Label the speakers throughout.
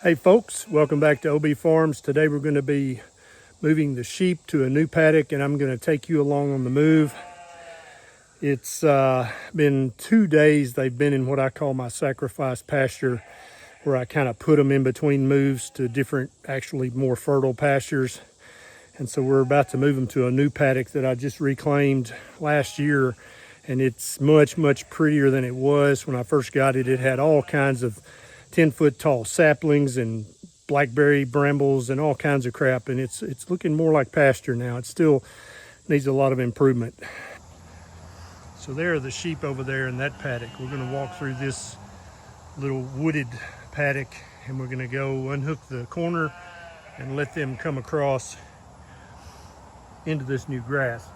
Speaker 1: Hey folks, welcome back to OB Farms. Today we're going to be moving the sheep to a new paddock and I'm going to take you along on the move. It's been 2 days they've been in what I call my sacrifice pasture, where I kind of put them in between moves to different, actually more fertile pastures. And so we're about to move them to a new paddock that I just reclaimed last year, and it's much prettier than it was when I first got it. It had all kinds of 10-foot tall saplings and blackberry brambles and all kinds of crap, and it's looking more like pasture now. It still needs a lot of improvement. So there are the sheep over there in that paddock. We're going to walk through this little wooded paddock and we're going to go unhook the corner and let them come across into this new grass.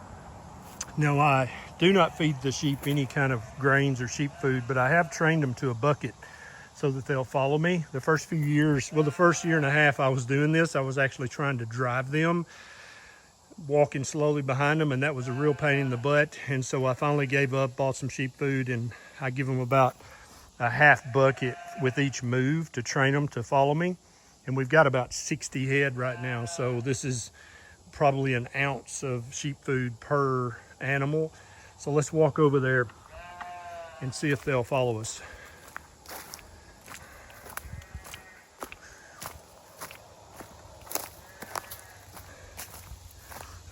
Speaker 1: Now, I do not feed the sheep any kind of grains or sheep food, but I have trained them to a bucket so that they'll follow me. The first few years, well, the first year and a half I was doing this, I was actually trying to drive them, walking slowly behind them, and that was a real pain in the butt. And so I finally gave up, bought some sheep food, and I give them about a half bucket with each move to train them to follow me. And we've got about 60 head right now, so this is probably an ounce of sheep food per animal. So let's walk over there and see if they'll follow us.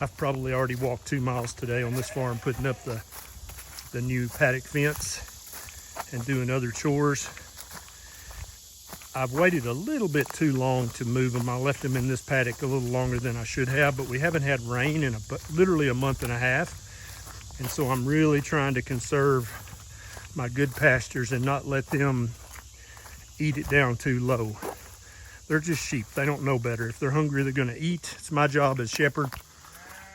Speaker 1: I've probably already walked 2 miles today on this farm, putting up the new paddock fence and doing other chores. I've waited a little bit too long to move them. I left them in this paddock a little longer than I should have, but we haven't had rain in literally a month and a half. And so I'm really trying to conserve my good pastures and not let them eat it down too low. They're just sheep. They don't know better. If they're hungry, they're going to eat. It's my job as shepherd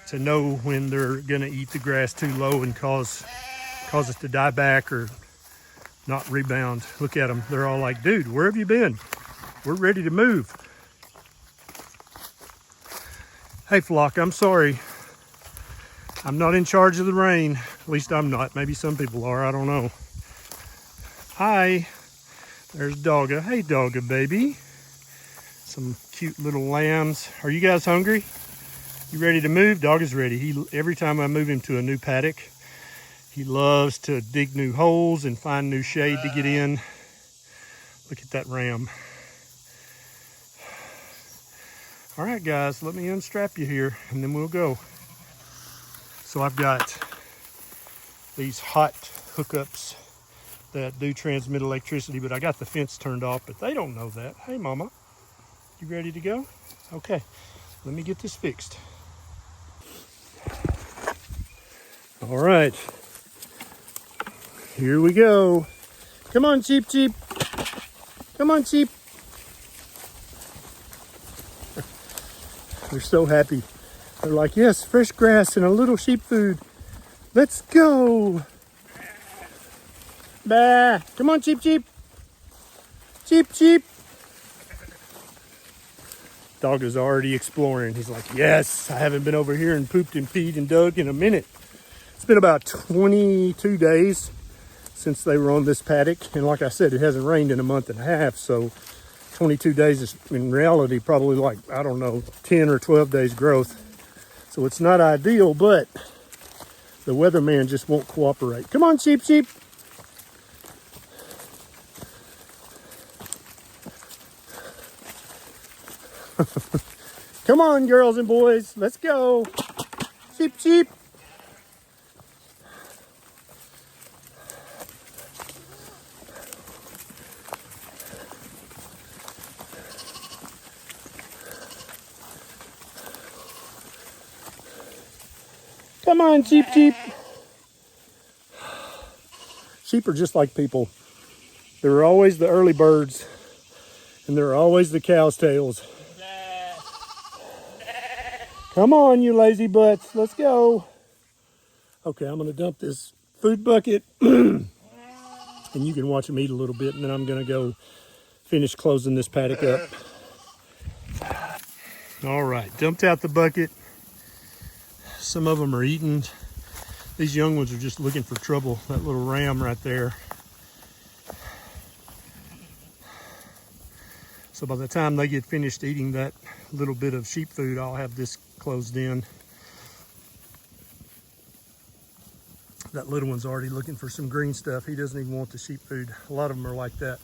Speaker 1: to know when they're going to eat the grass too low and cause it to die back or not rebound. Look at them. They're all like, dude, where have you been? We're ready to move. Hey, flock, I'm sorry. I'm not in charge of the rain. At least I'm not. Maybe some people are. I don't know. Hi. There's Dogga. Hey, Dogga, baby. Some cute little lambs. Are you guys hungry? You ready to move? Dog is ready. Every time I move him to a new paddock, he loves to dig new holes and find new shade to get in. Look at that ram. All right, guys, let me unstrap you here and then we'll go. So I've got these hot hookups that do transmit electricity, but I got the fence turned off, but they don't know that. Hey, mama, you ready to go? Okay, let me get this fixed. All right, here we go. Come on, sheep. Come on, sheep. They're so happy. They're like, yes, fresh grass and a little sheep food. Let's go. Bah. Come on, sheep. Sheep. Dog is already exploring. He's like, yes, I haven't been over here and pooped and peed and dug in a minute. It's been about 22 days since they were on this paddock. And like I said, it hasn't rained in a month and a half. So 22 days is in reality probably like, I don't know, 10 or 12 days growth. So it's not ideal, but the weatherman just won't cooperate. Come on, sheep. Come on, girls and boys, let's go. Sheep. Come on, sheep. Sheep are just like people. There are always the early birds, and there are always the cow's tails. Come on, you lazy butts. Let's go. Okay, I'm going to dump this food bucket, and you can watch them eat a little bit, and then I'm going to go finish closing this paddock up. All right, dumped out the bucket. Some of them are eating. These young ones are just looking for trouble. That little ram right there. So by the time they get finished eating that little bit of sheep food, I'll have this closed in. That little one's already looking for some green stuff. He doesn't even want the sheep food. A lot of them are like that.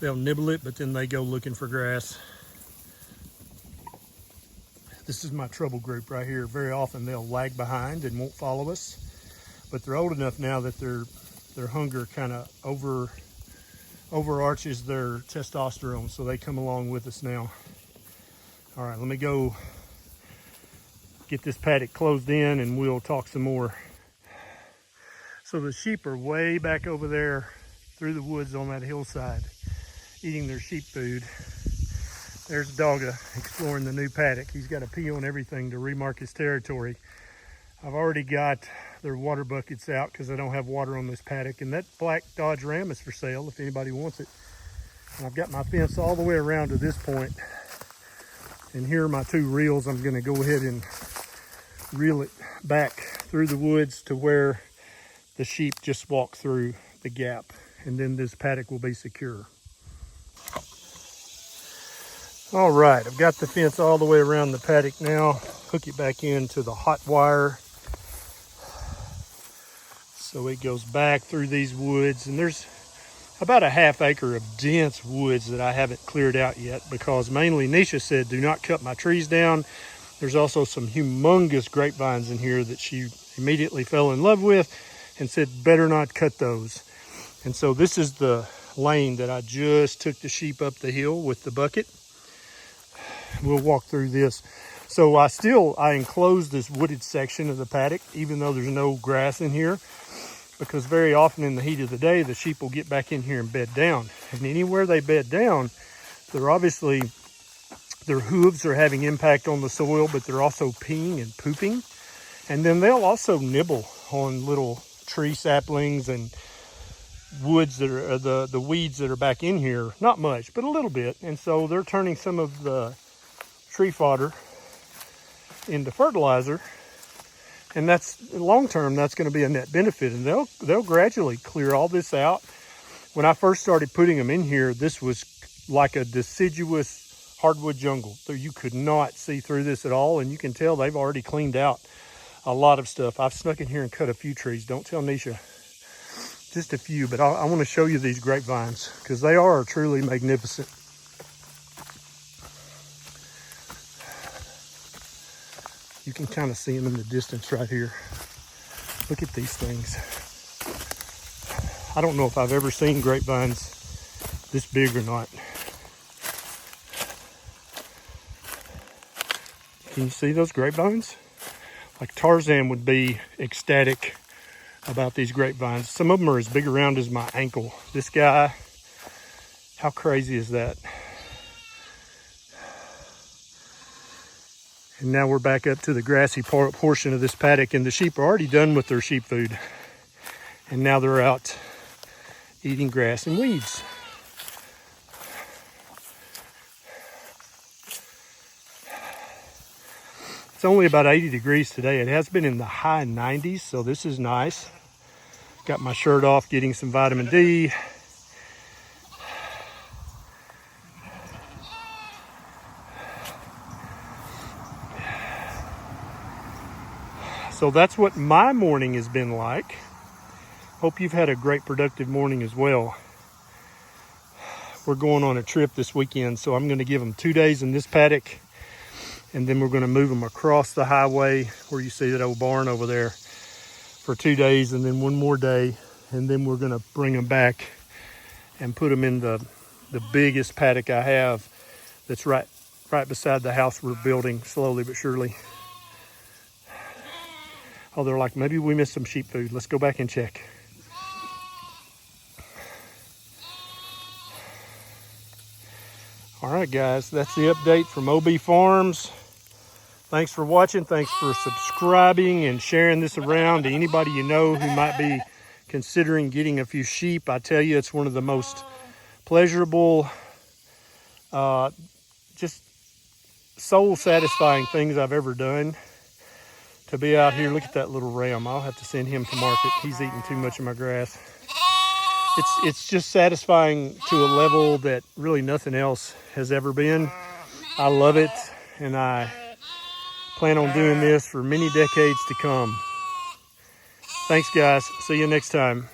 Speaker 1: They'll nibble it, but then they go looking for grass. This is my trouble group right here. Very often they'll lag behind and won't follow us, but they're old enough now that their hunger kind of overarches their testosterone, so they come along with us now. All right, let me go get this paddock closed in and we'll talk some more. So the sheep are way back over there through the woods on that hillside, eating their sheep food. There's Dogga exploring the new paddock. He's got to pee on everything to remark his territory. I've already got their water buckets out because I don't have water on this paddock. And that black Dodge Ram is for sale if anybody wants it. And I've got my fence all the way around to this point. And here are my two reels. I'm going to go ahead and reel it back through the woods to where the sheep just walk through the gap. And then this paddock will be secure. All right, I've got the fence all the way around the paddock now. Hook it back into the hot wire. So it goes back through these woods, and there's about a half acre of dense woods that I haven't cleared out yet because mainly Nisha said, do not cut my trees down. There's also some humongous grapevines in here that she immediately fell in love with and said, better not cut those. And so this is the lane that I just took the sheep up the hill with the bucket. We'll walk through this. So I enclose this wooded section of the paddock, even though there's no grass in here, because very often in the heat of the day, the sheep will get back in here and bed down. And anywhere they bed down, they're obviously, their hooves are having impact on the soil, but they're also peeing and pooping. And then they'll also nibble on little tree saplings and woods that are the weeds that are back in here. Not much, but a little bit. And so they're turning some of the tree fodder into fertilizer, and that's long term, that's going to be a net benefit, and they'll gradually clear all this out. When I first started putting them in here, this was like a deciduous hardwood jungle, so you could not see through this at all, and you can tell they've already cleaned out a lot of stuff. I've snuck in here and cut a few trees. Don't tell Nisha. Just a few, but I want to show you these grapevines because they are truly magnificent. You can kind of see them in the distance right here. Look at these things. I don't know if I've ever seen grapevines this big or not. Can you see those grapevines? Like Tarzan would be ecstatic about these grapevines. Some of them are as big around as my ankle. This guy, how crazy is that? And now we're back up to the grassy portion of this paddock, and the sheep are already done with their sheep food. And now they're out eating grass and weeds. It's only about 80 degrees today. It has been in the high 90s, so this is nice. Got my shirt off, getting some vitamin D. So that's what my morning has been like. Hope you've had a great productive morning as well. We're going on a trip this weekend, so I'm going to give them 2 days in this paddock, and then we're going to move them across the highway where you see that old barn over there for 2 days, and then one more day, and then we're going to bring them back and put them in the biggest paddock I have that's right beside the house we're building slowly but surely. Oh, they're like, maybe we missed some sheep food. Let's go back and check. All right, guys, that's the update from OB Farms. Thanks for watching. Thanks for subscribing and sharing this around to anybody you know who might be considering getting a few sheep. I tell you, it's one of the most pleasurable, just soul-satisfying things I've ever done. To be out here, look at that little ram. I'll have to send him to market. He's eating too much of my grass. it's just satisfying to a level that really nothing else has ever been. I love it, and I plan on doing this for many decades to come. Thanks, guys. See you next time.